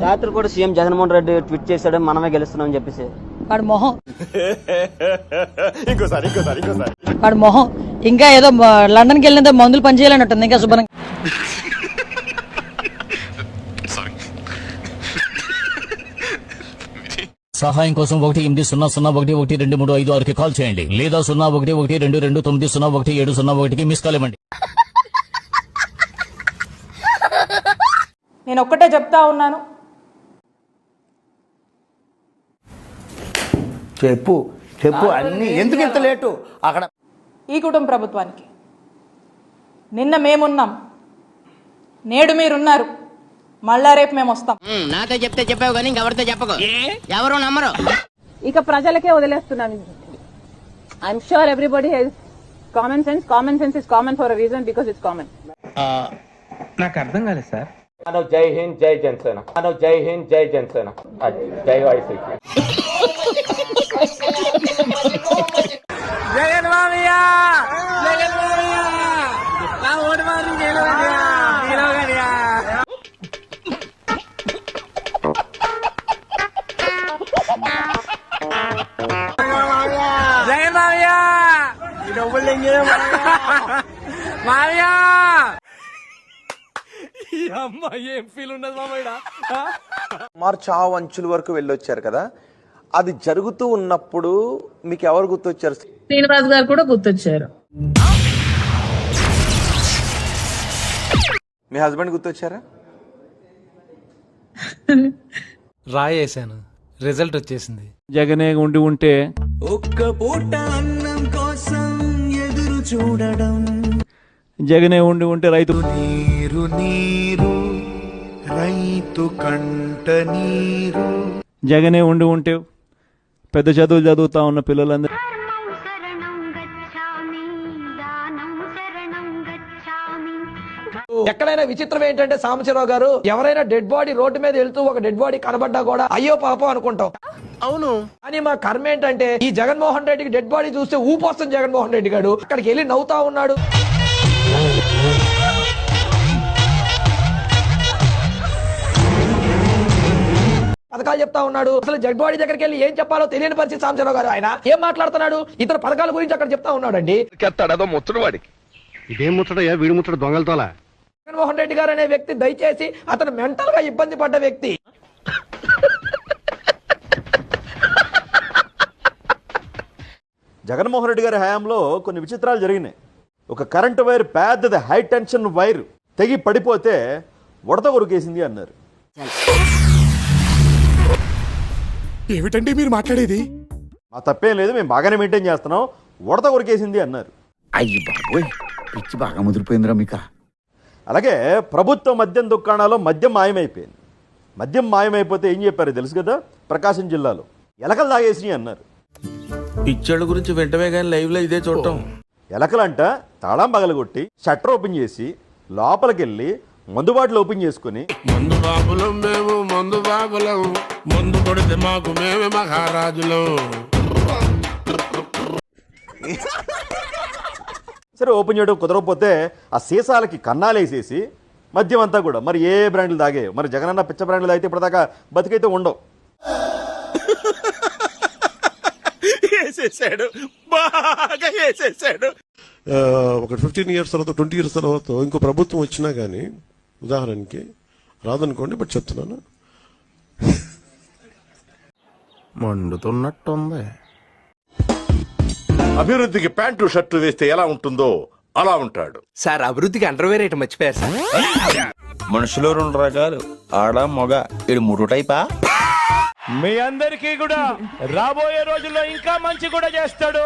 రాత్రి కూడా CM Jaganmohan Reddy tweet చేశాడు, మనమే గెలుస్తున్నాం చెప్పేసి. వాడు మొహం ఇంకోసారి వాడు మొహం ఇంకా ఏదో లండన్కి వెళ్ళినంత మందులు పనిచేయాలన్నట్టుంది ఇంకా శుభ్రంగా. సహాయం కోసం 180011235 కాల్ చేయండి లేదా 0112290701 మిస్ కాల్ ఇవ్వండి. నేను ఒక్కటే చెప్తా ఉన్నాను, చెప్పు అన్ని ఎందుకు ఇంత లేటు అక్కడ ఈ కుటుంబ ప్రభుత్వానికి నిన్న మేమున్నాం, నేడు మీరున్నారు, మళ్ళా రేపు మేము వస్తాం. నాతో చెప్తే చెప్పావు కానీ ఇంకెవరితో చెప్పకు, ఎవరు నమ్మరు. ఇక ప్రజలకే వదిలేస్తున్నాను. I'm sure everybody has common sense. Common sense is common for a reason, because it's common. నాకు అర్థం కాలేదు సార్. జై హింద్ జై జనసేన, జై హింద్ జై జనసేన, జై వైసీపీ. జగన్ మామయ్య, జగన్ మామయ్య, నా ఓటు మాత్రం గెలవనియా, గెలవనియా. జగన్ మామయ్య, ఈ డబ్బులు తెంగే మామయ్య. ఈ అమ్మాయి ఏం ఫీల్ ఉన్నది మామయ్య. చావు అంచుల వరకు వెళ్ళొచ్చారు కదా, అది జరుగుతూ ఉన్నప్పుడు మీకు ఎవరు గుర్తొచ్చారు? శ్రీనివాస్ గారు కూడా గుర్తొచ్చారు. మీ హస్బెండ్ గుర్తొచ్చారా? రాయేసాను, రిజల్ట్ వచ్చేసింది. జగనే ఉంటే ఒక్క పూట అన్నం కోసం ఎదురు చూడడం, జగనే ఉంటే రైతు నీరు నీరు రైతు కంట నీరు. జగనే ఉంటే పెద్ద చదువులు చదువుతా ఉన్న పిల్లలందరూ ఎక్కడైనా విచిత్రం ఏంటంటే సాంబశివరావు గారు, ఎవరైనా డెడ్ బాడీ రోడ్డు మీద వెళ్తూ ఒక డెడ్ బాడీ కనబడ్డా కూడా అయ్యో పాపం అనుకుంటాం. అవును, కానీ మా కర్మ ఏంటంటే ఈ జగన్మోహన్ రెడ్డికి డెడ్ బాడీ చూస్తే ఊపొస్తుంది. జగన్మోహన్ రెడ్డి గారు అక్కడికి వెళ్ళి నవ్వుతా ఉన్నాడు. పథకాలు చెప్తా ఉన్నాడు. అసలు జగ్బాడి దగ్గరికి వెళ్ళి ఏం చెప్పాలో తెలియని పరిస్థితి సాంబశివరావు గారు. ఆయన ఏం మాట్లాడుతున్నాడు? ఇతర పథకాల గురించి అక్కడ చెప్తా ఉన్నాడు అండి. వాడికి ఇదేం ముచ్చటయ్యా, వీడి ముచ్చట దొంగలతోలా. జగన్మోహన్ రెడ్డి గారు అనే వ్యక్తి దయచేసి అతను మెంటల్ గా ఇబ్బంది పడ్డ వ్యక్తి. జగన్మోహన్ రెడ్డి గారి హయాంలో కొన్ని విచిత్రాలు జరిగినాయి. ఒక కరెంటు వైర్, పెద్దది హై టెన్షన్ వైర్ తెగి పడిపోతే ఉడత కొరికేసింది అన్నారు. ఏమిటండి మీరు మాట్లాడేది? మా తప్పేం లేదు, మేము బాగానే మెయింటైన్ చేస్తున్నాం, ఉడత కొరికేసింది అన్నారు. అయ్యి బాబోయ్, పిచ్చి బాగా ముదిరిపోయిందిరా మీక. అలాగే ప్రభుత్వ మద్యం దుకాణాల్లో మద్యం మాయమైపోయింది. మద్యం మాయమైపోతే ఏం చెప్పారు తెలుసు కదా? ప్రకాశం జిల్లాలో ఎలకలు తాగేసినాయి అన్నారు. పిచ్చోళ్ళ గురించి వెంటనే కానీ లైవ్ లో ఇదే చూడటం. ఎలకలంట తాళం పగలగొట్టి షట్టర్ ఓపెన్ చేసి లోపలికెళ్ళి మందు బాటిల్ ఓపెన్ చేసుకుని, మందు బాబులం మేము, మందు బాబులం, మందు కొడితే మాకు మేమే మహారాజులం. సరే ఓపెన్ చేయడం కుదరకపోతే ఆ సీసాలకి కన్నాలేసేసి మద్యం అంతా కూడా మరి ఏ బ్రాండ్లు తాగే, మరి జగనన్న పిచ్చ బ్రాండ్లు తాగితే ఇప్పటిదాకా బతికైతే ఉండవు. వేసేసాడు, బాగా వేసేసాడు. ఒక 15 years తర్వాత 20 years తర్వాత ఇంకో ప్రభుత్వం వచ్చినా కానీ ఉదాహరణకి రాదనుకోండి, బట్ చెప్తున్నాను, మండుతున్నట్టుంది. అభివృద్ధికి ప్యాంటు షర్టు వేస్తే ఎలా ఉంటుందో అలా ఉంటాడు సార్. అభివృద్ధికి అండర్వేర్ ఐటమ్ మర్చిపోయారు సార్. మనుషులు 2 రకాలు, ఆడ మగ. ఇది 3 టైపా? మీ అందరికీ కూడా రాబోయే రోజుల్లో ఇంకా మంచి కూడా చేస్తాడు.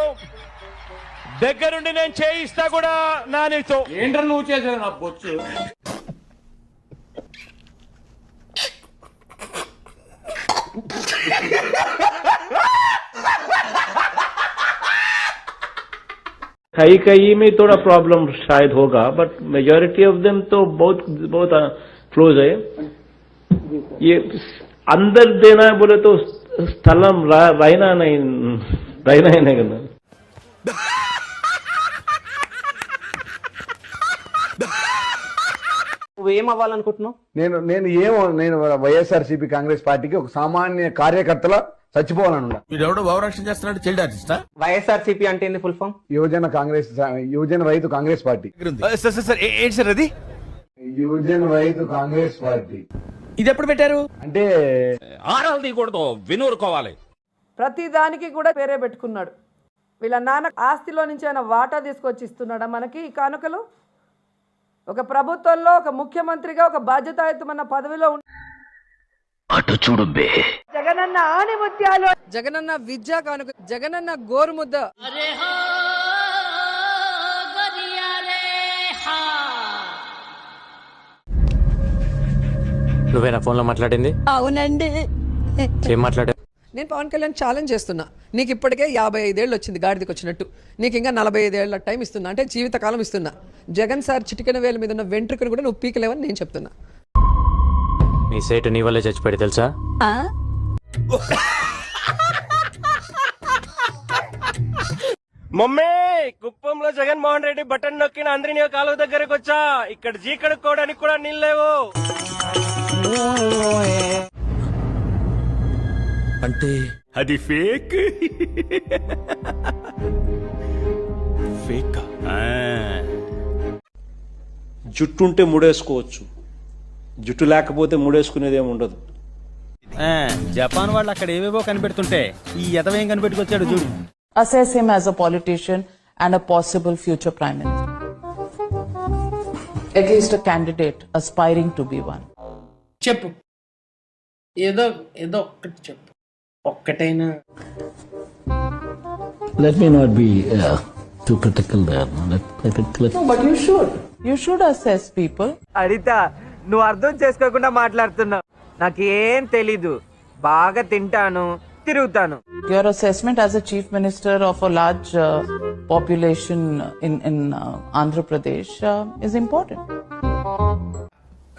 దగ్గరుండి నేను చేయిస్తా కూడా నానితో. ఏంటో నువ్వు చేసావు నా బొచ్చు. कई में थोड़ा प्रॉब्लम शायद होगा, बट मेजॉरिटी ऑफ देम तो बहुत क्लोज है. ये अंदर देना है बोले तो स्थलम रहना ही नहीं करना. నువ్వు ఏం అవ్వాలనుకుంటున్నావు? నేను వైఎస్ఆర్సీపీ కాంగ్రెస్ పార్టీకి ఒక సామాన్య కార్యకర్తల చచ్చిపోవాలనున్నా. వీడెవడో భావరక్షణ చేస్తున్నాడు, చైల్డ్ ఆర్టిస్టా? వైఎస్ఆర్సీపీ అంటే ఏంది ఫుల్ ఫామ్? యువజన రైతు కాంగ్రెస్ పార్టీ. ఏంటి సార్ అది? యువజన రైతు కాంగ్రెస్ పార్టీ ఇది ఎప్పుడు పెట్టారు? అంటే ఆరాలు తీయకూడదు, వినూరుకోవాలి. ప్రతి దానికి కూడా పేరే పెట్టుకున్నాడు. వీళ్ళ నాన్న ఆస్తిలో నుంచి ఆయన వాటా తీసుకొచ్చి ఇస్తున్నాడా మనకి ఈ కానుకలు? ఒక ప్రభుత్వంలో ఒక ముఖ్యమంత్రిగా ఒక బాధ్యతాయుతమైన పదవిలో అటు చూడు బే. జగనన్న ఆని ముత్యాలు, జగనన్న విద్యా కానుక, జగనన్న గోరుముద్ద. నువ్వేనా ఫోన్ లో మాట్లాడింది? అవునండి. ఏం మాట్లాడా? నేను పవన్ కళ్యాణ్ ఛాలెంజ్ చేస్తున్నా. నీకు ఇప్పటికే 55 ఏళ్ళు వచ్చింది గాడిదకి వచ్చినట్టు, నీకు ఇంకా 45 ఏళ్ల టైం ఇస్తున్నా, అంటే జీవితకాలం ఇస్తున్నా. జగన్ సార్ చిటికెన వేల మీద ఉన్న వెంట్రుకను కూడా నువ్వు పీకలేవని నేను చెప్తున్నా. నీ సేటు నీ వల్లే చచ్చిపోయి తెలుసా? మమ్మీ, కుప్పంలో జగన్మోహన్ రెడ్డి బటన్ నొక్కిన అందరినీ కాలువ దగ్గరకు వచ్చా. ఇక్కడ జీ కడుక్కోవడానికి కూడా నీళ్ళు లేవు. అంటే అది ఫేక్. ఫేక్. జుట్టు ఉంటే ముడేసుకోవచ్చు, జుట్టు లేకపోతే ముడేసుకునేది ఏమి ఉండదు. జపాన్ వాళ్ళు అక్కడ ఏవేవో కనిపెడుతుంటే ఈ ఎదవేం కనిపెట్టుకొచ్చాడు చూడు. Assess him as a politician and a possible future prime minister. At least a candidate aspiring to be one. చెప్పు, ఏదో ఒక్కటి చెప్పు, ఒక్కటైనా. let me not be too critical there. No, but you should assess people. అడిత, నువ్వు అర్థం చేసుకోకుండా మాట్లాడుతున్నావు. నాకేం తెలీదు, బాగా తింటాను, తిరుగుతాను. Your assessment as a chief minister of a large population in Andhra Pradesh is important.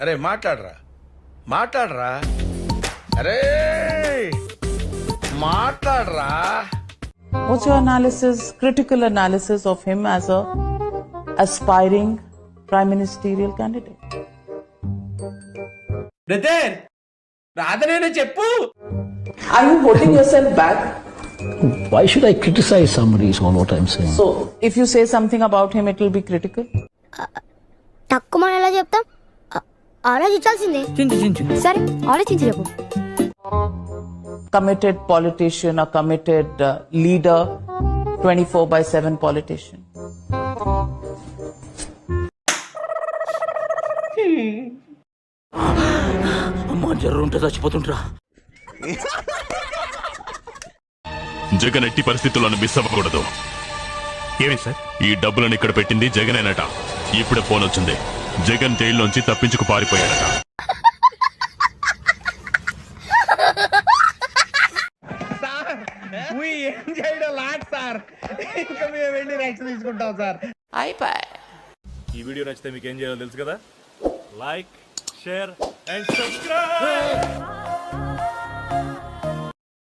అరే మాట్లాడరా అరే మాట్లాడరా. What's your analysis, critical analysis of him as a aspiring prime ministerial candidate? Brother, రాధనేనే చెప్పు. Are you holding yourself back? why should I criticize somebody is all what I'm saying. So, if you say something about him, it will be critical? తక్కువ మనం ఎలా చెప్తాం? ఆలోచించాల్సిందే. సరే, ఆలోచించి చెప్పు. Committed politician, a committed leader, 24/7 politician. అమ్మా, జర్రు ఉంటే చచ్చిపోతుంటరా. జగన్ ఎట్టి పరిస్థితుల్లోనూ మిస్ అవ్వకూడదు. ఏమి సార్, ఈ డబ్బులను ఇక్కడ పెట్టింది జగనేనట. ఇప్పుడే ఫోన్ వచ్చింది, జగన్ జైల్లోంచి తప్పించుకు పారిపోయాడట. ఏం చేయడం లాట్ సార్, ఇంకా మేము వెళ్ళి యాక్షన్ తీసుకుంటాం సార్. ఈ వీడియో నచ్చితే మీకు ఏం చేయాలో తెలుసు కదా. Like, share and subscribe.